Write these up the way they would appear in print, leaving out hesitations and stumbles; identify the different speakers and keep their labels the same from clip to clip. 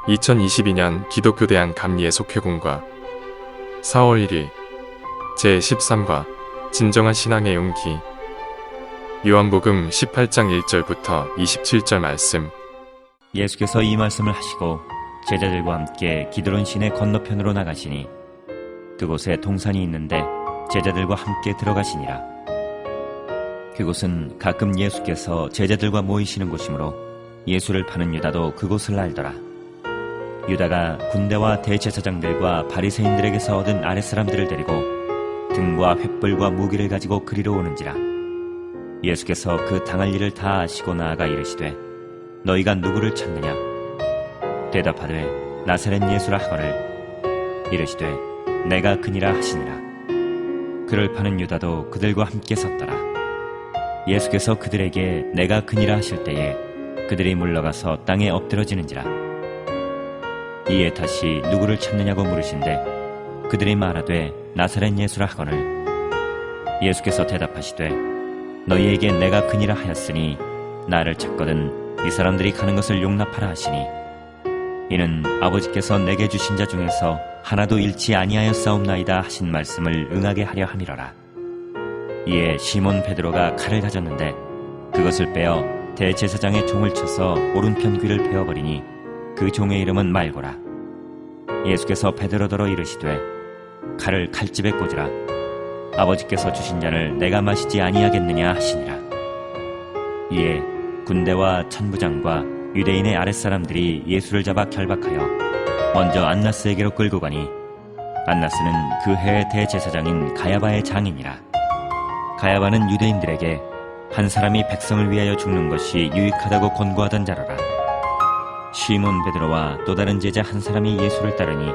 Speaker 1: 2022년 기독교 대한 감리예속회공과 4월 1일 제13과 진정한 신앙의 용기 요한복음 18장 1절부터 27절 말씀.
Speaker 2: 예수께서 이 말씀을 하시고 제자들과 함께 기드론 시내 건너편으로 나가시니 그곳에 동산이 있는데 제자들과 함께 들어가시니라. 그곳은 가끔 예수께서 제자들과 모이시는 곳이므로 예수를 파는 유다도 그곳을 알더라. 유다가 군대와 대제사장들과 바리새인들에게서 얻은 아랫사람들을 데리고 등과 횃불과 무기를 가지고 그리로 오는지라. 예수께서 그 당할 일을 다 아시고 나아가 이르시되 너희가 누구를 찾느냐? 대답하되 나사렛 예수라 하거늘 이르시되 내가 그니라 하시니라. 그를 파는 유다도 그들과 함께 섰더라. 예수께서 그들에게 내가 그니라 하실 때에 그들이 물러가서 땅에 엎드러지는지라. 이에 다시 누구를 찾느냐고 물으신대 그들이 말하되 나사렛 예수라 하거늘 예수께서 대답하시되 너희에게 내가 그니라 하였으니 나를 찾거든 이 사람들이 가는 것을 용납하라 하시니 이는 아버지께서 내게 주신 자 중에서 하나도 잃지 아니하였사옵나이다 하신 말씀을 응하게 하려 함이로라. 이에 시몬 베드로가 칼을 가졌는데 그것을 빼어 대제사장의 종을 쳐서 오른편 귀를 베어버리니 그 종의 이름은 말고라. 예수께서 베드로더러 이르시되 칼을 칼집에 꽂으라. 아버지께서 주신 잔을 내가 마시지 아니하겠느냐 하시니라. 이에 군대와 천부장과 유대인의 아랫사람들이 예수를 잡아 결박하여 먼저 안나스에게로 끌고 가니 안나스는 그 해의 대제사장인 가야바의 장인이라. 가야바는 유대인들에게 한 사람이 백성을 위하여 죽는 것이 유익하다고 권고하던 자로라. 시몬 베드로와 또 다른 제자 한 사람이 예수를 따르니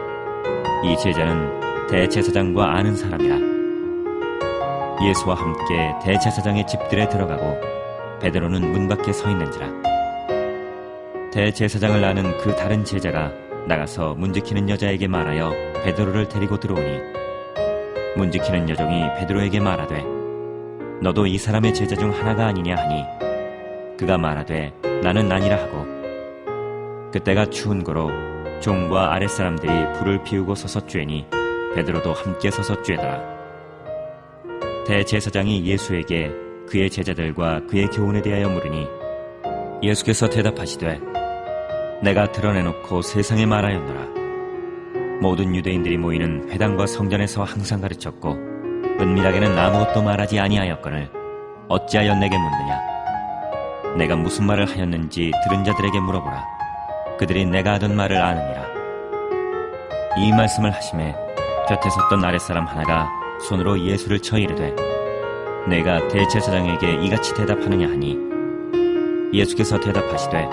Speaker 2: 이 제자는 대제사장과 아는 사람이라. 예수와 함께 대제사장의 집들에 들어가고 베드로는 문 밖에 서 있는지라. 대제사장을 아는 그 다른 제자가 나가서 문지키는 여자에게 말하여 베드로를 데리고 들어오니 문지키는 여종이 베드로에게 말하되 너도 이 사람의 제자 중 하나가 아니냐 하니 그가 말하되 나는 아니라 하고 그때가 추운 고로 종과 아랫사람들이 불을 피우고 서서 쬐니 베드로도 함께 서서 쬐더라. 대제사장이 예수에게 그의 제자들과 그의 교훈에 대하여 물으니 예수께서 대답하시되 내가 드러내놓고 세상에 말하였노라. 모든 유대인들이 모이는 회당과 성전에서 항상 가르쳤고 은밀하게는 아무것도 말하지 아니하였거늘 어찌하여 내게 묻느냐? 내가 무슨 말을 하였는지 들은 자들에게 물어보라. 그들이 내가 하던 말을 아느니라. 이 말씀을 하심에 곁에 섰던 아랫사람 하나가 손으로 예수를 쳐 이르되 내가 대제사장에게 이같이 대답하느냐 하니 예수께서 대답하시되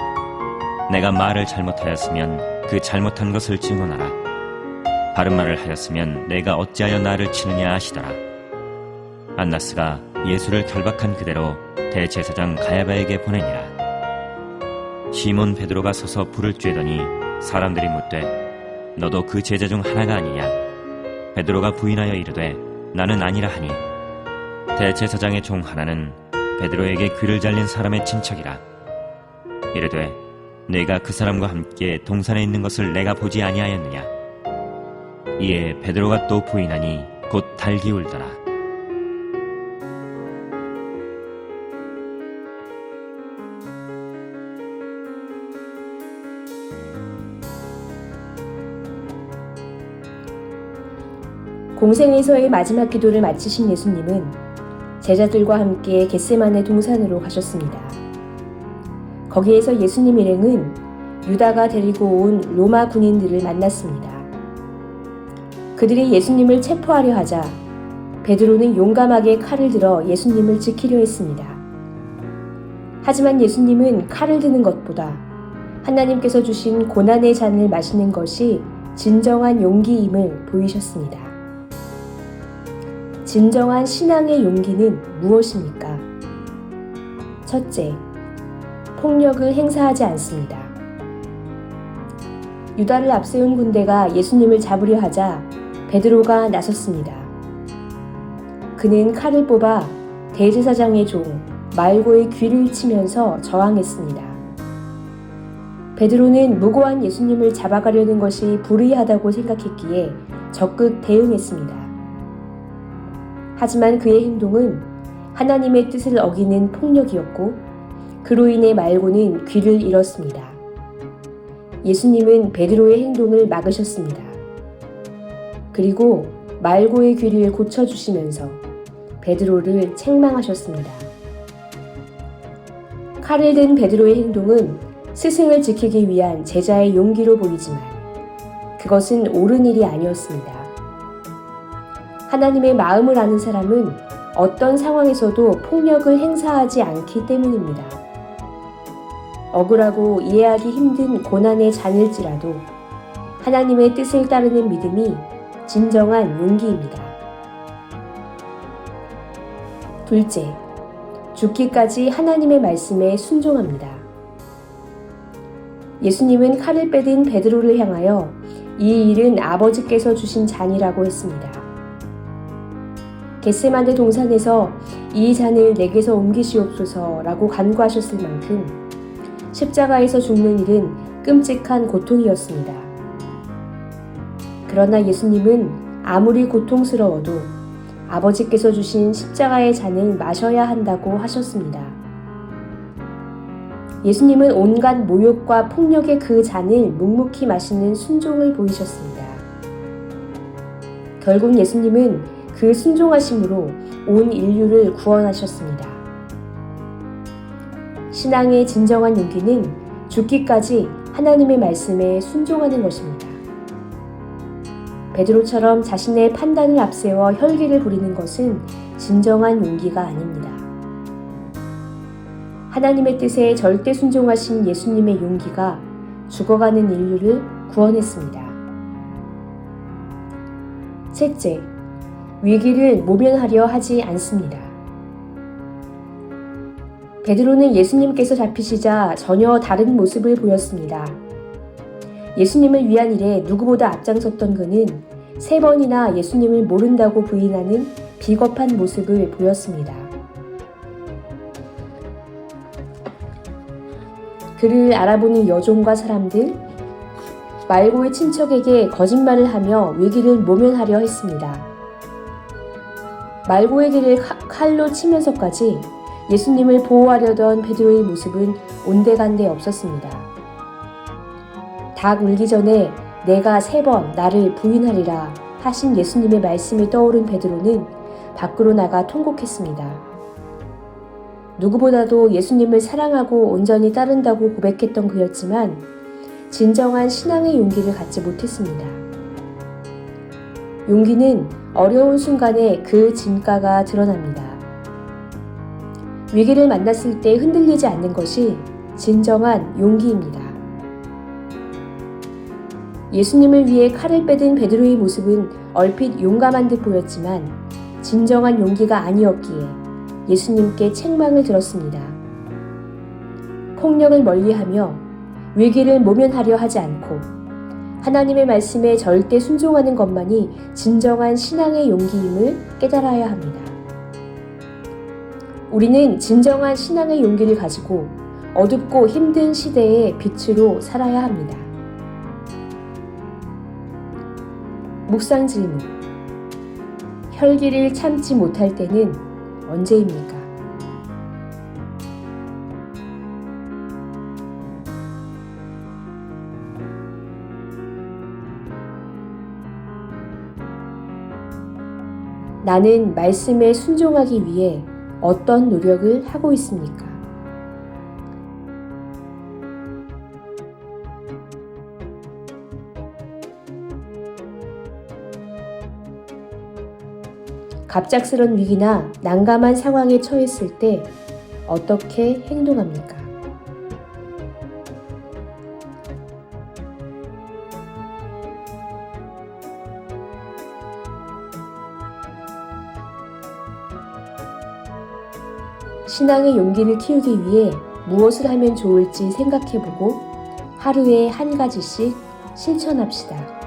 Speaker 2: 내가 말을 잘못하였으면 그 잘못한 것을 증언하라. 바른 말을 하였으면 내가 어찌하여 나를 치느냐 하시더라. 안나스가 예수를 결박한 그대로 대제사장 가야바에게 보내니라. 시몬 베드로가 서서 불을 쬐더니 사람들이 묻되 너도 그 제자 중 하나가 아니냐? 베드로가 부인하여 이르되 나는 아니라 하니 대제사장의 종 하나는 베드로에게 귀를 잘린 사람의 친척이라. 이르되 내가 그 사람과 함께 동산에 있는 것을 내가 보지 아니하였느냐? 이에 베드로가 또 부인하니 곧 달기 울더라.
Speaker 3: 공생에서의 마지막 기도를 마치신 예수님은 제자들과 함께 겟세마네 동산으로 가셨습니다. 거기에서 예수님 일행은 유다가 데리고 온 로마 군인들을 만났습니다. 그들이 예수님을 체포하려 하자 베드로는 용감하게 칼을 들어 예수님을 지키려 했습니다. 하지만 예수님은 칼을 드는 것보다 하나님께서 주신 고난의 잔을 마시는 것이 진정한 용기임을 보이셨습니다. 진정한 신앙의 용기는 무엇입니까? 첫째, 폭력을 행사하지 않습니다. 유다를 앞세운 군대가 예수님을 잡으려 하자 베드로가 나섰습니다. 그는 칼을 뽑아 대제사장의 종 말고의 귀를 치면서 저항했습니다. 베드로는 무고한 예수님을 잡아가려는 것이 불의하다고 생각했기에 적극 대응했습니다. 하지만 그의 행동은 하나님의 뜻을 어기는 폭력이었고 그로 인해 말고는 귀를 잃었습니다. 예수님은 베드로의 행동을 막으셨습니다. 그리고 말고의 귀를 고쳐주시면서 베드로를 책망하셨습니다. 칼을 든 베드로의 행동은 스승을 지키기 위한 제자의 용기로 보이지만 그것은 옳은 일이 아니었습니다. 하나님의 마음을 아는 사람은 어떤 상황에서도 폭력을 행사하지 않기 때문입니다. 억울하고 이해하기 힘든 고난의 잔일지라도 하나님의 뜻을 따르는 믿음이 진정한 용기입니다. 둘째, 죽기까지 하나님의 말씀에 순종합니다. 예수님은 칼을 빼든 베드로를 향하여 이 일은 아버지께서 주신 잔이라고 했습니다. 겟세마네 동산에서 이 잔을 내게서 옮기시옵소서라고 간구하셨을 만큼 십자가에서 죽는 일은 끔찍한 고통이었습니다. 그러나 예수님은 아무리 고통스러워도 아버지께서 주신 십자가의 잔을 마셔야 한다고 하셨습니다. 예수님은 온갖 모욕과 폭력의 그 잔을 묵묵히 마시는 순종을 보이셨습니다. 결국 예수님은 그 순종하심으로 온 인류를 구원하셨습니다. 신앙의 진정한 용기는 죽기까지 하나님의 말씀에 순종하는 것입니다. 베드로처럼 자신의 판단을 앞세워 혈기를 부리는 것은 진정한 용기가 아닙니다. 하나님의 뜻에 절대 순종하신 예수님의 용기가 죽어가는 인류를 구원했습니다. 셋째, 위기를 모면하려 하지 않습니다. 베드로는 예수님께서 잡히시자 전혀 다른 모습을 보였습니다. 예수님을 위한 일에 누구보다 앞장섰던 그는 3번이나 예수님을 모른다고 부인하는 비겁한 모습을 보였습니다. 그를 알아보는 여종과 사람들, 말고의 친척에게 거짓말을 하며 위기를 모면하려 했습니다. 말고의 길을 칼로 치면서까지 예수님을 보호하려던 베드로의 모습은 온데간데 없었습니다. 닭 울기 전에 내가 3번 나를 부인하리라 하신 예수님의 말씀이 떠오른 베드로는 밖으로 나가 통곡했습니다. 누구보다도 예수님을 사랑하고 온전히 따른다고 고백했던 그였지만 진정한 신앙의 용기를 갖지 못했습니다. 용기는 어려운 순간에 그 진가가 드러납니다. 위기를 만났을 때 흔들리지 않는 것이 진정한 용기입니다. 예수님을 위해 칼을 빼든 베드로의 모습은 얼핏 용감한 듯 보였지만 진정한 용기가 아니었기에 예수님께 책망을 들었습니다. 폭력을 멀리하며 위기를 모면하려 하지 않고 하나님의 말씀에 절대 순종하는 것만이 진정한 신앙의 용기임을 깨달아야 합니다. 우리는 진정한 신앙의 용기를 가지고 어둡고 힘든 시대의 빛으로 살아야 합니다. 묵상 질문. 혈기를 참지 못할 때는 언제입니까? 나는 말씀에 순종하기 위해 어떤 노력을 하고 있습니까? 갑작스런 위기나 난감한 상황에 처했을 때 어떻게 행동합니까? 신앙의 용기를 키우기 위해 무엇을 하면 좋을지 생각해보고 하루에 한 가지씩 실천합시다.